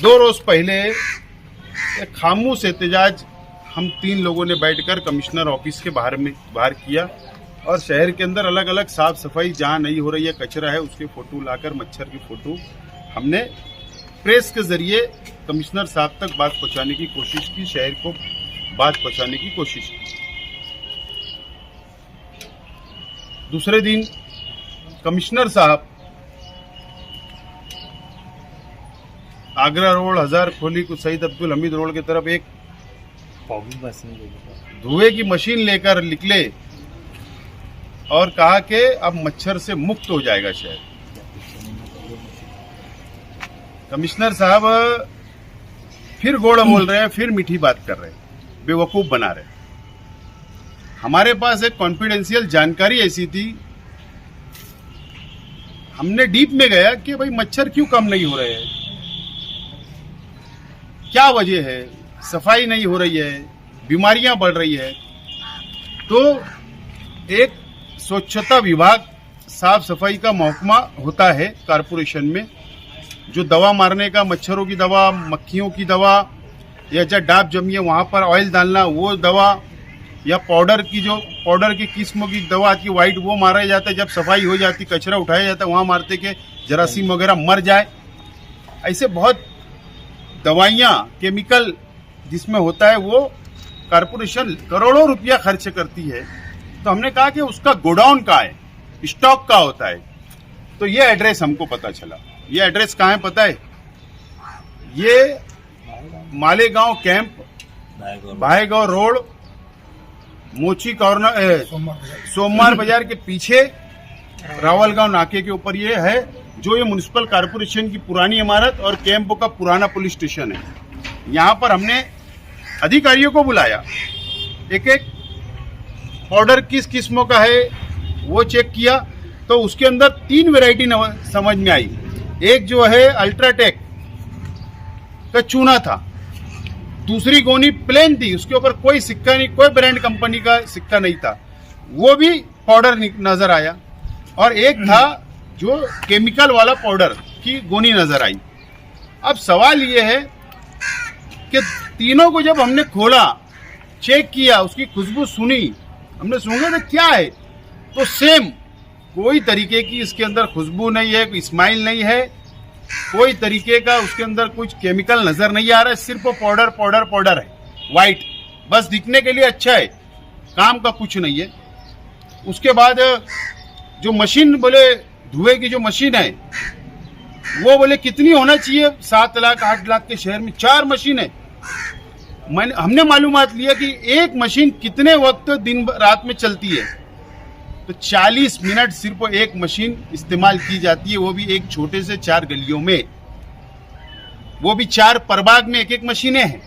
2 रोज पहले एक खामोश एहतजाज हम 3 लोगों ने बैठकर कमिश्नर ऑफिस के बाहर किया और शहर के अंदर अलग अलग साफ सफाई जहाँ नहीं हो रही है, कचरा है, उसके फोटो लाकर मच्छर की फोटो हमने प्रेस के जरिए कमिश्नर साहब तक बात पहुंचाने की कोशिश की, शहर को बात पहुंचाने की कोशिश की। दूसरे दिन कमिश्नर साहब आगरा रोड, हजार खोली शहीद अब्दुल हमीद रोड की तरफ एक धुएं की मशीन लेकर निकले और कहा कि अब मच्छर से मुक्त हो जाएगा शहर। कमिश्नर साहब फिर गोड़ा बोल रहे हैं, फिर मीठी बात कर रहे हैं, बेवकूफ बना रहे हैं। हमारे पास एक कॉन्फिडेंशियल जानकारी ऐसी थी, हमने डीप में गया कि भाई मच्छर क्यों कम नहीं हो रहे हैं, क्या वजह है, सफाई नहीं हो रही है, बीमारियां बढ़ रही है। तो एक स्वच्छता विभाग, साफ सफाई का महकमा होता है कारपोरेशन में, जो दवा मारने का, मच्छरों की दवा, मक्खियों की दवा, या जब डाब जमी है वहां पर ऑयल डालना वो दवा, या पाउडर की किस्म की दवा आती है व्हाइट, वो मारा जाता है। जब सफाई हो जाती, कचरा उठाया जाता है, वहां मारते के जरासीम वगैरह मर जाए। ऐसे बहुत दवाइयां, केमिकल जिसमें होता है, वो कारपोरेशन करोड़ों रुपया खर्च करती है। तो हमने कहा कि उसका गोडाउन कहाँ है, स्टॉक का होता है। तो ये एड्रेस हमको पता चला। ये एड्रेस कहाँ है पता है? ये मालेगांव कैंप, भाईगांव रोड, मोची कॉर्नर, सोमवार बाजार के पीछे रावलगांव नाके के ऊपर ये है, जो ये म्युनिसिपल कारपोरेशन की पुरानी इमारत और कैंप का पुराना पुलिस स्टेशन है। यहाँ पर हमने अधिकारियों को बुलाया, एक एक पाउडर किस किस्मों का है वो चेक किया। तो उसके अंदर 3 वैरायटी समझ में आई। एक जो है अल्ट्राटेक का चूना था, दूसरी गोनी प्लेन थी, उसके ऊपर कोई सिक्का नहीं, कोई ब्रांड कंपनी का सिक्का नहीं था, वो भी पाउडर नजर आया। और एक था जो केमिकल वाला पाउडर की गोनी नजर आई। अब सवाल ये है कि तीनों को जब हमने खोला, चेक किया, उसकी खुशबू सुनी, हमने सुना तो क्या है, तो सेम कोई तरीके की इसके अंदर खुशबू नहीं है, कोई स्माइल नहीं है, कोई तरीके का उसके अंदर कुछ केमिकल नजर नहीं आ रहा है, सिर्फ वो पाउडर है, व्हाइट, बस दिखने के लिए अच्छा है, काम का कुछ नहीं है। उसके बाद जो मशीन बोले, धुएं की जो मशीन है, वो बोले कितनी होना चाहिए, 7 लाख 8 लाख के शहर में 4 मशीन है। हमने मालूमात लिया कि एक मशीन कितने वक्त दिन रात में चलती है, तो 40 मिनट सिर्फ एक मशीन इस्तेमाल की जाती है, वो भी एक छोटे से 4 गलियों में, वो भी 4 प्रभाग में एक मशीनें हैं।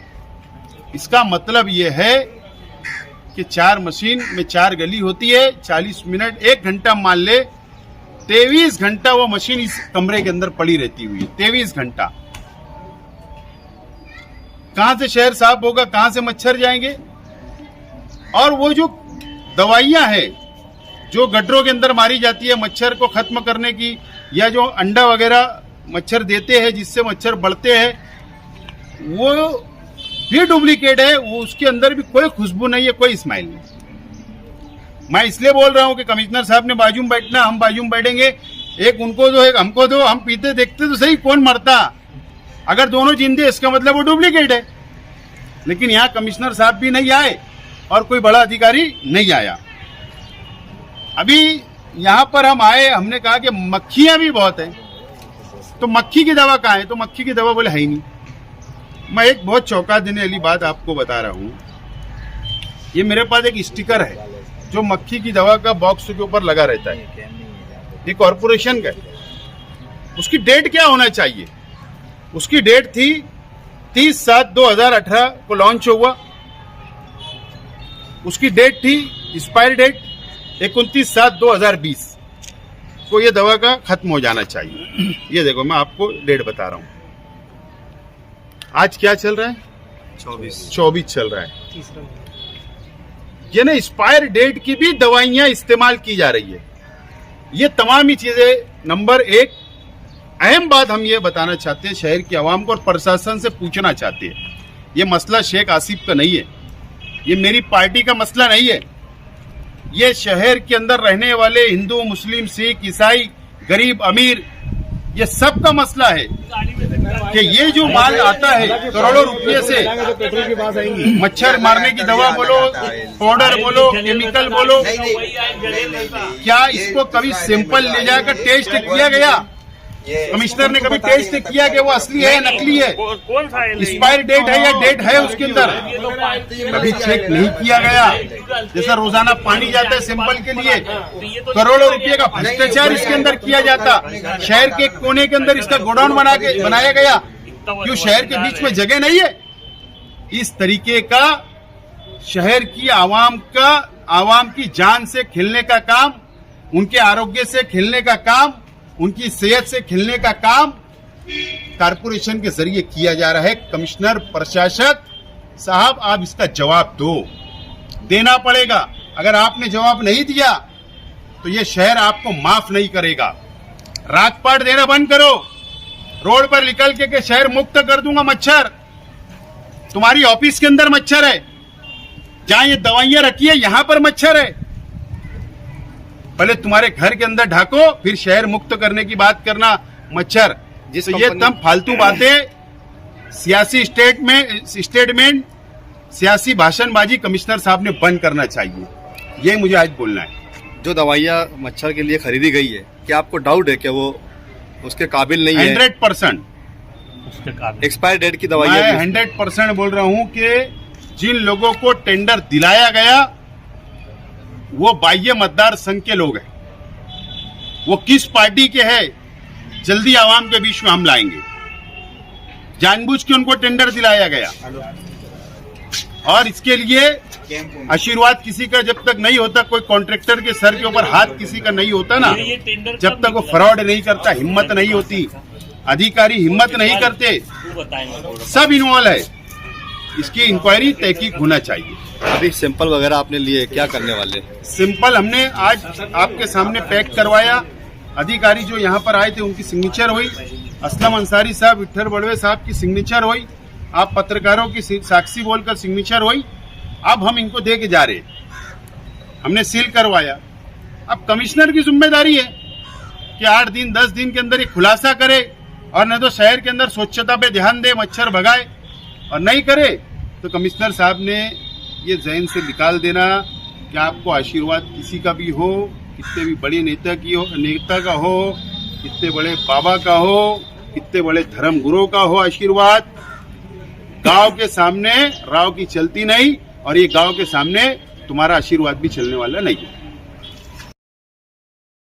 इसका मतलब ये है कि 4 मशीन में 4 गली होती है, 40 मिनट, 1 घंटा मान ले, 23 घंटा वो मशीन इस कमरे के अंदर पड़ी रहती हुई है, 23 घंटा। कहां से शहर साफ होगा, कहां से मच्छर जाएंगे? और वो जो दवाइयां हैं जो गड्ढरों के अंदर मारी जाती है मच्छर को खत्म करने की, या जो अंडा वगैरह मच्छर देते हैं जिससे मच्छर बढ़ते हैं, वो भी डुप्लीकेट है, वो उसके अंदर भी कोई खुशबू नहीं है, कोई स्माइल नहीं। मैं इसलिए बोल रहा हूं कि कमिश्नर साहब ने बाजू में बैठना, हम बाजू में बैठेंगे, एक उनको दो एक हमको दो, हम पीते देखते तो सही कौन मरता। अगर दोनों जिंदे, इसका मतलब वो डुप्लीकेट है। लेकिन यहाँ कमिश्नर साहब भी नहीं आए और कोई बड़ा अधिकारी नहीं आया। अभी यहाँ पर हम आए, हमने कहा कि मक्खियां भी बहुत है, तो मक्खी की दवा कहाँ है, तो मक्खी की दवा बोले है ही नहीं। मैं एक बहुत चौंका देने वाली बात आपको बता रहा हूँ। ये मेरे पास एक स्टिकर है जो मक्खी की दवा का बॉक्स के ऊपर लगा रहता है, ये कॉर्पोरेशन का है। उसकी डेट क्या होना चाहिए? उसकी डेट थी 30/7/2018 को लॉन्च हुआ। उसकी डेट थी, एक्सपायर डेट 29/7/2020 को ये दवा का खत्म हो जाना चाहिए। ये देखो, मैं आपको डेट बता रहा हूं। आज क्या चल रहा है? 24 चल रहा है। ये ना एक्सपायर डेट की भी दवाइयां इस्तेमाल की जा रही है। ये तमाम ही चीजें, नंबर 1 अहम बात हम ये बताना चाहते हैं शहर की आवाम को और प्रशासन से पूछना चाहते हैं, ये मसला शेख आसिफ का नहीं है, ये मेरी पार्टी का मसला नहीं है, ये शहर के अंदर रहने वाले हिंदू, मुस्लिम, सिख, ईसाई, गरीब, अमीर, ये सब का मसला है कि ये जो माल आता है करोड़ों रुपये से, मच्छर मारने की दवा बोलो, पाउडर बोलो, केमिकल बोलो, क्या इसको कभी सैंपल ले जाकर टेस्ट किया गया? कमिश्नर ने कभी टेस्ट किया कि वो असली है या नकली है, एक्सपायर डेट है या डेट है उसके अंदर? कभी चेक नहीं किया गया। जैसा रोजाना पानी जाता है सैंपल के लिए, करोड़ों रुपए का भ्रष्टाचार इसके अंदर किया जाता। शहर के कोने के अंदर इसका गोडाउन बनाया गया, क्यों शहर के बीच में जगह नहीं है? इस तरीके का शहर की आवाम की जान से खेलने का काम, उनके आरोग्य से खेलने का काम, उनकी सेहत से खेलने का काम कारपोरेशन के जरिए किया जा रहा है। कमिश्नर, प्रशासक साहब, आप इसका जवाब देना पड़ेगा। अगर आपने जवाब नहीं दिया तो ये शहर आपको माफ नहीं करेगा। रागपाट देना बंद करो, रोड पर निकल के शहर मुक्त कर दूंगा मच्छर। तुम्हारी ऑफिस के अंदर मच्छर है, जहां ये दवाइयां रखी है यहां पर मच्छर है। पहले तुम्हारे घर के अंदर ढाको, फिर शहर मुक्त करने की बात करना मच्छर। तो ये तम फालतू बातें, सियासी स्टेटमेंट, सियासी भाषणबाजी कमिश्नर साहब ने बंद करना चाहिए, ये मुझे आज बोलना है। जो दवाइयां मच्छर के लिए खरीदी गई है, क्या आपको डाउट है कि वो उसके काबिल नहीं है? 100% एक्सपायर डेट की दवाइयां। मैं 100% बोल रहा हूं कि जिन लोगों को टेंडर दिलाया गया वो बाह्य मतदार संघ के लोग हैं। वो किस पार्टी के हैं, जल्दी आवाम के बीच में हम लाएंगे। जानबूझ के उनको टेंडर दिलाया गया और इसके लिए आशीर्वाद किसी का जब तक नहीं होता, कोई कॉन्ट्रैक्टर के सर के ऊपर हाथ किसी का नहीं होता ना, जब तक वो फ्रॉड नहीं करता, हिम्मत नहीं होती, अधिकारी हिम्मत नहीं करते, सब इन्वॉल्व है। इसकी इंक्वायरी तहकीक होना चाहिए। अभी सैंपल वगैरह आपने लिए, क्या करने वाले? सैंपल हमने आज आपके सामने पैक करवाया। अधिकारी जो यहाँ पर आए थे उनकी सिग्नेचर हुई, असलम अंसारी साहब, विठ्ठल बड़वे साहब की सिग्नेचर हुई, आप पत्रकारों की साक्षी बोलकर सिग्नेचर हुई। अब हम इनको दे के जा रहे, हमने सील करवाया। अब कमिश्नर की जिम्मेदारी है कि 8 दिन 10 दिन के अंदर ये खुलासा करे, और नहीं तो शहर के अंदर स्वच्छता पे ध्यान दे, मच्छर भगाए। और नहीं करे तो कमिश्नर साहब ने ये जहन से निकाल देना कि आपको आशीर्वाद किसी का भी हो, कितने भी बड़े नेता का हो, कितने बड़े बाबा का हो, कितने बड़े धर्म गुरु का हो, आशीर्वाद गांव के सामने राव की चलती नहीं, और ये गांव के सामने तुम्हारा आशीर्वाद भी चलने वाला नहीं है।